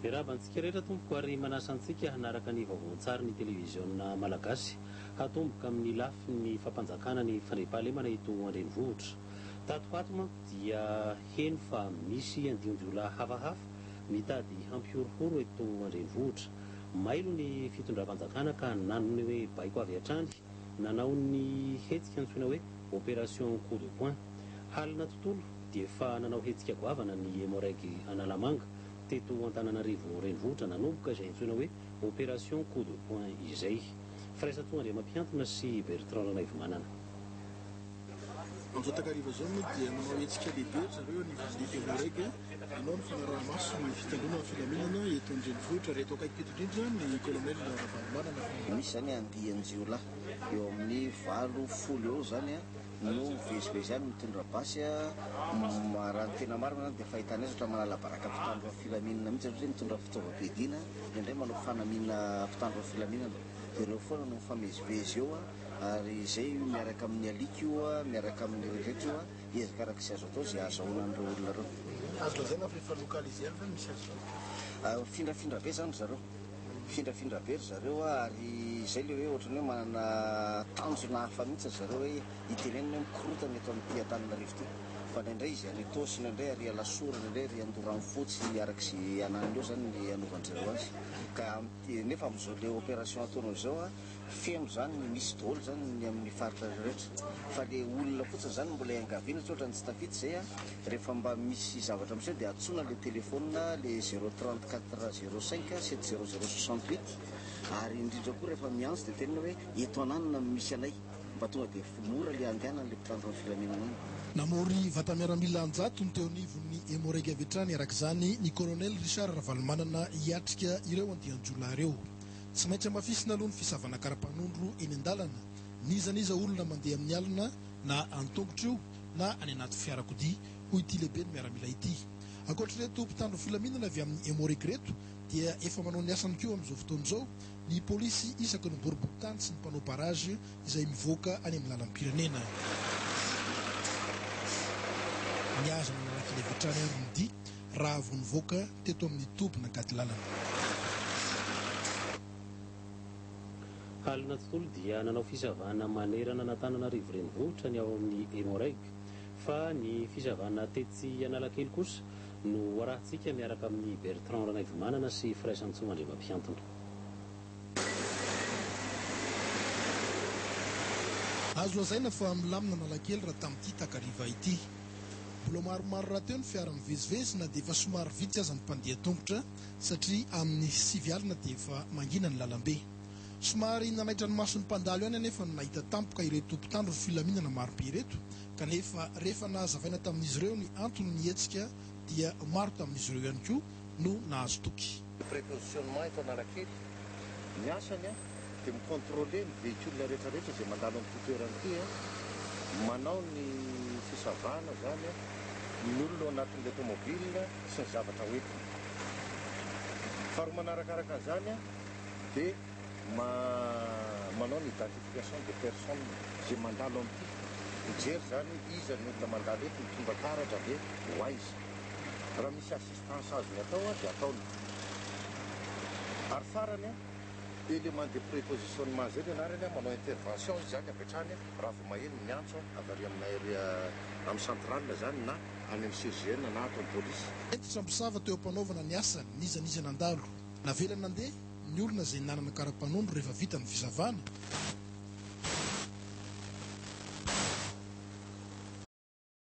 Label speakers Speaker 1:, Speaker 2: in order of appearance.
Speaker 1: Rabantsika rehetra tompoko ary manasa antsika hanaraka ny vaovao tsara ny televiziona malagasy hatomboka amin'ny lafi ny fampanjakana ny fandriampahalemana eto an-drenivohitra. Tato ato manko dia heno fa misy andionjolahy hafahafa mitady hampiorohoro eto an-drenivohitra. Mailo ny fitondram-panjakana ka nanony hoe baiko avy hatrany nanao ny hetsika antsoina hoe opération coup de poing. Halina tontolo dia efa nanao hetsika goavana ny Emoraiky Analamanga teto Antananarivo renivohitra nanomboka izay antsoina hoe opération coup de poing izay. Firaisan-to Andriamampiantona sy Bertrand Ranaivomanana.
Speaker 2: Amin'izao takariva zao moa dia manao hetsika lehibe zareo ny Emoraiky nanao ny fanaraha-maso ny fitandrona filaminana eto an-drenivohitra reto akaiky eto indrindra ny colonel Ravalomanana.
Speaker 3: Misy zany andian-jiolahy eo amin'ny 80 eo zany no vezivezy any mitondra basy raha ny tena marina dia fahitana azy ohatra manala baraka mpitandro filaminana mihitsy satria mitondra fitaovam-piadiana indray manao fanamina mpitandro filaminana dia ireo foana no mifamezivezy eo ary izay miaraka amin'ny alika io miaraka amin'ny rehetra io ezaka araka sy azo atao izay azahoana an'ireo olona ireo.
Speaker 2: Azo lazaina fa efa lokaliser fa misy azo
Speaker 3: findrafindra be zany zareo findrafindra be zareo ary izay le hoe ohatrany hoe manana tanjona hafa mihitsy zareo hoe itenenina hoe mikorotana eto amin'ny Antananarivo ity fa indraindray izy any Tosy indraindray ary Alasora indraindray ary Andoranfotsy arak'izay anany eo zany ny anaovan'zareo azy ka nefa amin'izao le opération ataonao izao feno zany misy daholo zany ny amin'ny faritra rehetra fa le olona fotsiny zany mbola iangaviana tsy ohatra ny tsy tafity izay rehefa mba misy zavatra amin'izay dia atsona le telefona le 034 05 70068 ary indrindra koa rehefa miantso dia tenena hoe eto ananina misy anay mba tonga dia mora le andehanana le mpitandro amin'ny filaminana any.
Speaker 2: Namory vata-miaramila anjato ny teo anivon'ny Emoraiky avy hatrany araka izany ny colonel Richard Ravalomanana hiatrika ireo andian-jolahy ireo. Tsy maintsy amafisina aloha ny fisavana karapanondro eny an-dalana nizaniza olona mandeha amin'ny alina na an-tongotra io na any anaty fiarakodia hoy ity lehibe ny miaramila ity. Ankoatr'ireto mpitandro filaminana avy amin'ny Emoraiky reto dia efa manao ny asany koa amin'izao fotoana izao ny polisy isaky ny boriboritany sy ny mpanao barage izay mivoaka any amin'ny lalam-pirenena. Ny aza manaraka ilay vetrany ary midi raha vao nivoaka teto amin'ny tobina gady lalana.
Speaker 1: Halina tontolo dia nanao fisavana manerana n'Antananarivo renivohitra ny ao amin'ny Emoraiky fa ny fisavana tetsy Analakely kosa no arahantsika miaraka amin'ny Bertrand Ranaivomanana sy Firaisan-to Andriamampiantona.
Speaker 2: Azo lazaina fa milamina Analakely raha tamin'ity takariva ity. Mbola maromaro raha teo ny fiara mivezivezy na dia efa somary vitsy aza ny mpandeha tongotra satria amin'ny 9 alina dia efa mangina ny lalambe. Somary nanaitra ny mason'ny mpandalo ihany anefa nahita tampoka ireto mpitandro filaminana marobe ireto kanefa rehefa nahazavaina tamin'izy ireo ny antony ny hetsika dia maro tamin'izy ireo ihany koa no nahazo toky.
Speaker 3: Prépositionnement eto Analakely ny asany dia mikontrôle ny véhicule rehetrarehetra izay mandalo amin'ny toerana ity manao ny fisavana zany ny olona ao anatin'ilay tomobile sy ny zavatra hoentina. Faharoa manarakaraka an'izany dia manao ny identification des personnes izay mandalo amin'ity mijery zany iza ny olona mandalo eto mitondra taratra dia ho aiza raha misy assistance azony atao dia ataony. Ary farany élément de prépositionnement zay ny anarany manao intervention izy zany avy hatrany raha vao maheno miantso avy ary aminay amin'ny centrale zany na any amin'ny CGN na ato amin'ny polisy.
Speaker 2: Entitra misava teo ampanaovana ny asany nizanizana andalo navelana nandeha ny olona izay nanana karapanondro rehefa vita ny fisavana